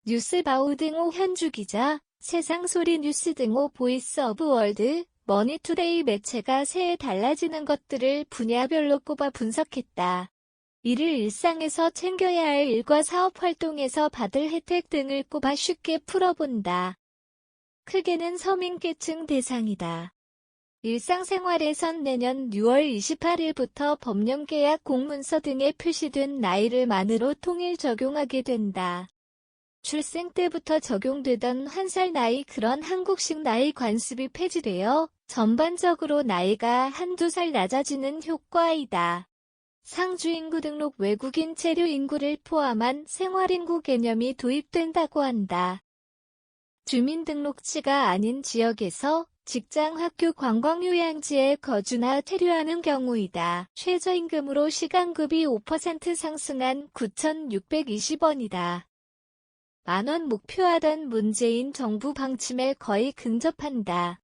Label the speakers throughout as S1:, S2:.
S1: 뉴스바우 등호 현주기자, 세상소리 뉴스 등호 보이스 오브 월드, 머니투데이 매체가 새해 달라지는 것들을 분야별로 꼽아 분석했다. 이를 일상에서 챙겨야 할 일과 사업 활동에서 받을 혜택 등을 꼽아 쉽게 풀어본다. 크게는 서민계층 대상이다. 일상생활에선 내년 6월 28일부터 법령계약 공문서 등에 표시된 나이를 만으로 통일 적용하게 된다. 출생 때부터 적용되던 한 살 나이 그런 한국식 나이 관습이 폐지되어 전반적으로 나이가 한두 살 낮아지는 효과이다. 상주인구 등록 외국인 체류 인구를 포함한 생활인구 개념이 도입된다고 한다. 주민등록지가 아닌 지역에서 직장, 학교, 관광휴양지에 거주나 체류하는 경우이다. 최저임금으로 시간급이 5% 상승한 9,620원이다. 만원 목표하던 문재인 정부 방침에 거의 근접한다.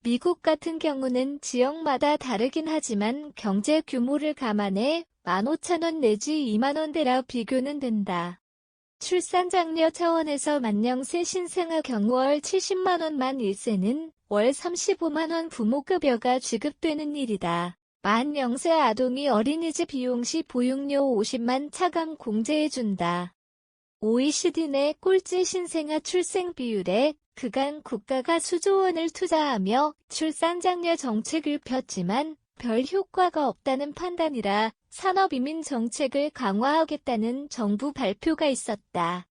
S1: 미국 같은 경우는 지역마다 다르긴 하지만 경제 규모를 감안해 15,000원 내지 2만원대라 비교는 된다. 출산 장려 차원에서 만영세 신생아 경우 월 70만원만 1세는 월 35만원 부모급여가 지급되는 일이다. 만 영세 아동이 어린이집 이용 시 보육료 50만 차감 공제해준다. OECD 내 꼴찌 신생아 출생 비율에 그간 국가가 수조 원을 투자하며 출산 장려 정책을 폈지만 별 효과가 없다는 판단이라 산업이민 정책을 강화하겠다는 정부 발표가 있었다.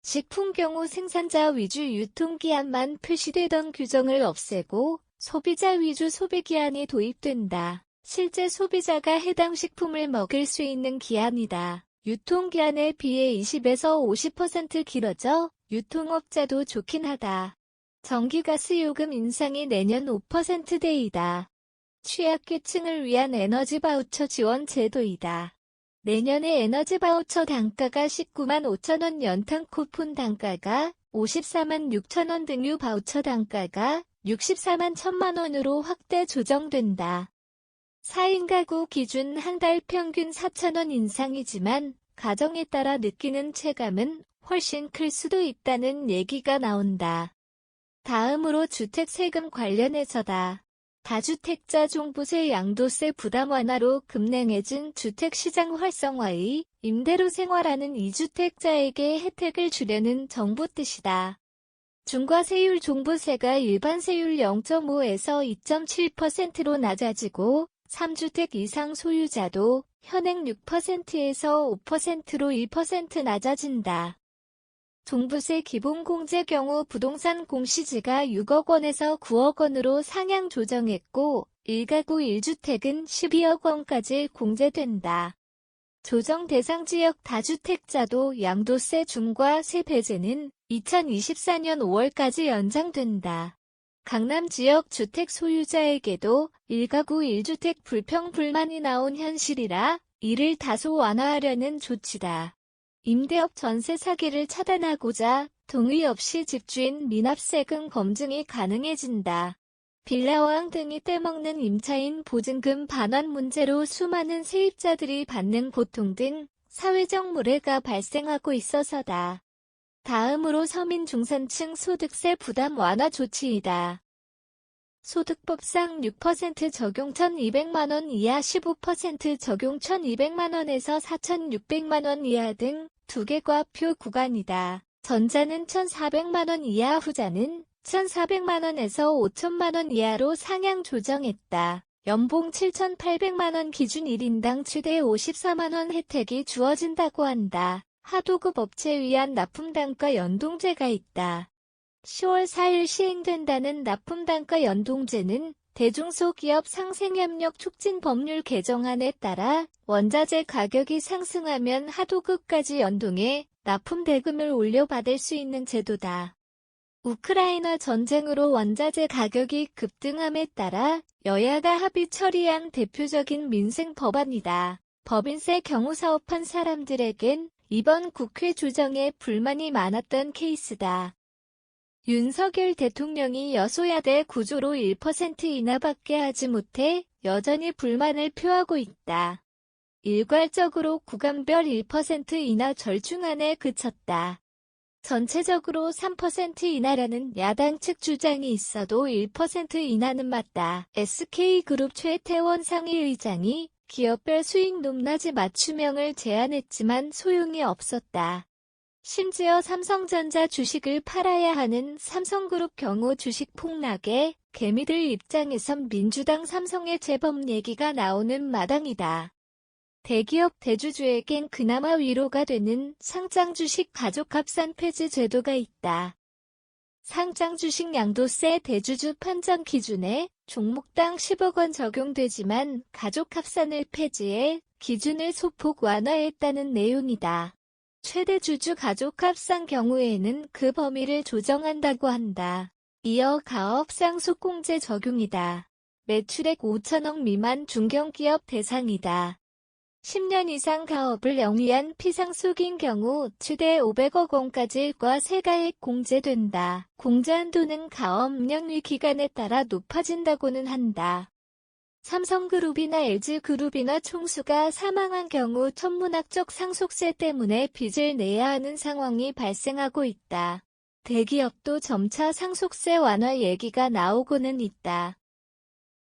S1: 식품 경우 생산자 위주 유통기한만 표시되던 규정을 없애고 소비자 위주 소비기한이 도입된다. 실제 소비자가 해당 식품을 먹을 수 있는 기한이다. 유통기한에 비해 20에서 50% 길어져 유통업자도 좋긴 하다. 전기가스 요금 인상이 내년 5%대이다. 취약계층을 위한 에너지 바우처 지원 제도이다. 내년에 에너지 바우처 단가가 19만 5천원, 연탄 쿠폰 단가가 54만 6천원, 등유 바우처 단가가 64만 1천만원으로 확대 조정된다. 4인 가구 기준 한 달 평균 4천원 인상이지만 가정에 따라 느끼는 체감은 훨씬 클 수도 있다는 얘기가 나온다. 다음으로 주택세금 관련해서다. 다주택자 종부세 양도세 부담 완화로 급냉해진 주택시장 활성화의 임대로 생활하는 2주택자에게 혜택을 주려는 정부 뜻이다. 중과세율 종부세가 일반세율 0.5에서 2.7%로 낮아지고 3주택 이상 소유자도 현행 6%에서 5%로 1% 낮아진다. 종부세 기본공제 경우 부동산 공시지가 6억 원에서 9억 원으로 상향 조정했고 1가구 1주택은 12억 원까지 공제된다. 조정 대상 지역 다주택자도 양도세 중과세 배제는 2024년 5월까지 연장된다. 강남 지역 주택 소유자에게도 1가구 1주택 불평 불만이 나온 현실이라 이를 다소 완화하려는 조치다. 임대업 전세 사기를 차단하고자 동의 없이 집주인 미납세금 검증이 가능해진다. 빌라왕 등이 떼먹는 임차인 보증금 반환 문제로 수많은 세입자들이 받는 고통 등 사회적 물해가 발생하고 있어서다. 다음으로 서민 중산층 소득세 부담 완화 조치이다. 소득법상 6% 적용 1,200만원 이하 15% 적용 1,200만원에서 4,600만원 이하 등 두 개 과표 구간이다. 전자는 1,400만원 이하, 후자는 1,400만원에서 5천만원 이하로 상향 조정했다. 연봉 7,800만원 기준 1인당 최대 54만원 혜택이 주어진다고 한다. 하도급 업체 위한 납품단가 연동제가 있다. 10월 4일 시행된다는 납품단가 연동제는 대중소기업 상생협력 촉진 법률 개정안에 따라 원자재 가격이 상승하면 하도급까지 연동해 납품 대금을 올려받을 수 있는 제도다. 우크라이나 전쟁으로 원자재 가격이 급등함에 따라 여야가 합의 처리한 대표적인 민생 법안이다. 법인세 경우 사업한 사람들에겐 이번 국회 조정에 불만이 많았던 케이스다. 윤석열 대통령이 여소야대 구조로 1% 인하밖에 하지 못해 여전히 불만을 표하고 있다. 일괄적으로 구간별 1% 인하 절충안에 그쳤다. 전체적으로 3% 인하라는 야당 측 주장이 있어도 1% 인하는 맞다. SK그룹 최태원 상임의장이 기업별 수익 높낮이 맞춤형을 제안했지만 소용이 없었다. 심지어 삼성전자 주식을 팔아야 하는 삼성그룹 경우 주식 폭락에 개미들 입장에선 민주당 삼성의 재범 얘기가 나오는 마당이다. 대기업 대주주에겐 그나마 위로가 되는 상장주식 가족합산 폐지 제도가 있다. 상장주식 양도세 대주주 판정 기준에 종목당 10억 원 적용되지만 가족합산을 폐지해 기준을 소폭 완화했다는 내용이다. 최대 주주 가족합산 경우에는 그 범위를 조정한다고 한다. 이어 가업 상속공제 적용이다. 매출액 5천억 미만 중견기업 대상이다. 10년 이상 가업을 영위한 피상속인 경우 최대 500억 원까지 과세가액 공제된다. 공제 한도는 가업 영위 기간에 따라 높아진다고는 한다. 삼성그룹이나 LG그룹이나 총수가 사망한 경우 천문학적 상속세 때문에 빚을 내야 하는 상황이 발생하고 있다. 대기업도 점차 상속세 완화 얘기가 나오고는 있다.